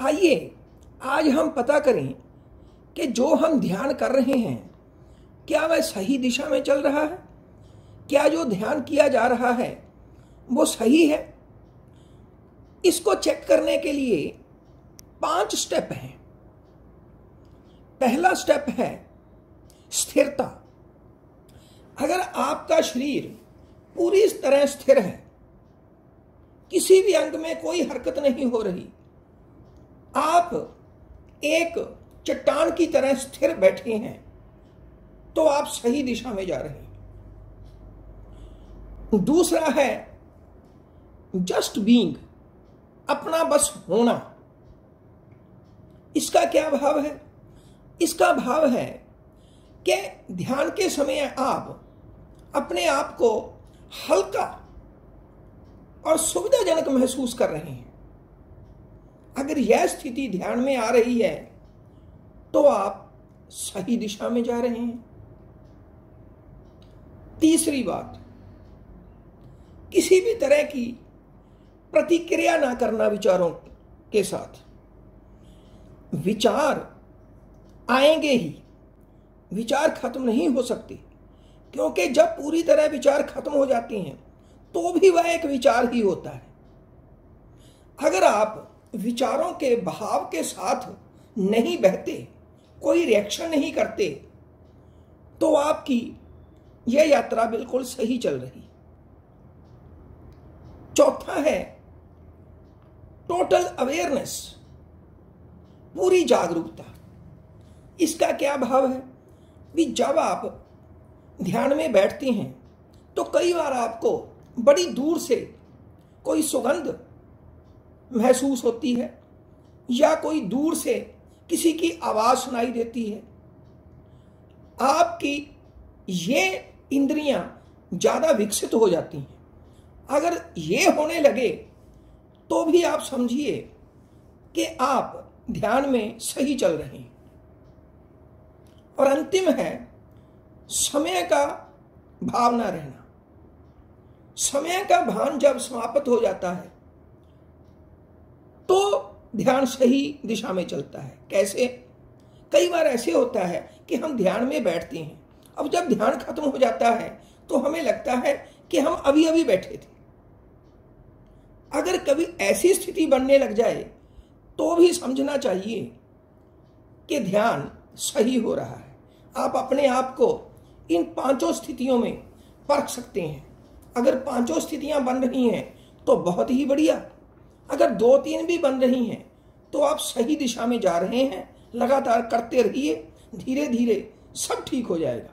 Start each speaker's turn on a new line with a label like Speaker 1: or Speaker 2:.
Speaker 1: आइए आज हम पता करें कि जो हम ध्यान कर रहे हैं क्या वह सही दिशा में चल रहा है, क्या जो ध्यान किया जा रहा है वो सही है। इसको चेक करने के लिए 5 स्टेप हैं। पहला स्टेप है स्थिरता। अगर आपका शरीर पूरी तरह स्थिर है, किसी भी अंग में कोई हरकत नहीं हो रही, आप एक चट्टान की तरह स्थिर बैठे हैं, तो आप सही दिशा में जा रहे हैं। दूसरा है जस्ट बीइंग, अपना बस होना। इसका क्या भाव है? इसका भाव है कि ध्यान के समय आप अपने आप को हल्का और सुविधाजनक महसूस कर रहे हैं। अगर यह स्थिति ध्यान में आ रही है तो आप सही दिशा में जा रहे हैं। तीसरी बात, किसी भी तरह की प्रतिक्रिया ना करना विचारों के साथ। विचार आएंगे ही, विचार खत्म नहीं हो सकते, क्योंकि जब पूरी तरह विचार खत्म हो जाते हैं तो भी वह एक विचार ही होता है। अगर आप विचारों के भाव के साथ नहीं बहते, कोई रिएक्शन नहीं करते, तो आपकी यह यात्रा बिल्कुल सही चल रही। चौथा है टोटल अवेयरनेस, पूरी जागरूकता। इसका क्या भाव है कि जब आप ध्यान में बैठते हैं तो कई बार आपको बड़ी दूर से कोई सुगंध महसूस होती है या कोई दूर से किसी की आवाज सुनाई देती है। आपकी ये इंद्रियां ज्यादा विकसित हो जाती हैं। अगर ये होने लगे तो भी आप समझिए कि आप ध्यान में सही चल रहे हैं। और अंतिम है समय का भाव ना रहना। समय का भान जब समाप्त हो जाता है तो ध्यान सही दिशा में चलता है। कैसे? कई बार ऐसे होता है कि हम ध्यान में बैठते हैं, अब जब ध्यान खत्म हो जाता है तो हमें लगता है कि हम अभी अभी बैठे थे। अगर कभी ऐसी स्थिति बनने लग जाए तो भी समझना चाहिए कि ध्यान सही हो रहा है। आप अपने आप को इन 5 स्थितियों में परख सकते हैं। अगर 5 स्थितियां बन रही हैं तो बहुत ही बढ़िया। अगर 2-3 भी बन रही हैं तो आप सही दिशा में जा रहे हैं। लगातार करते रहिए, धीरे धीरे सब ठीक हो जाएगा।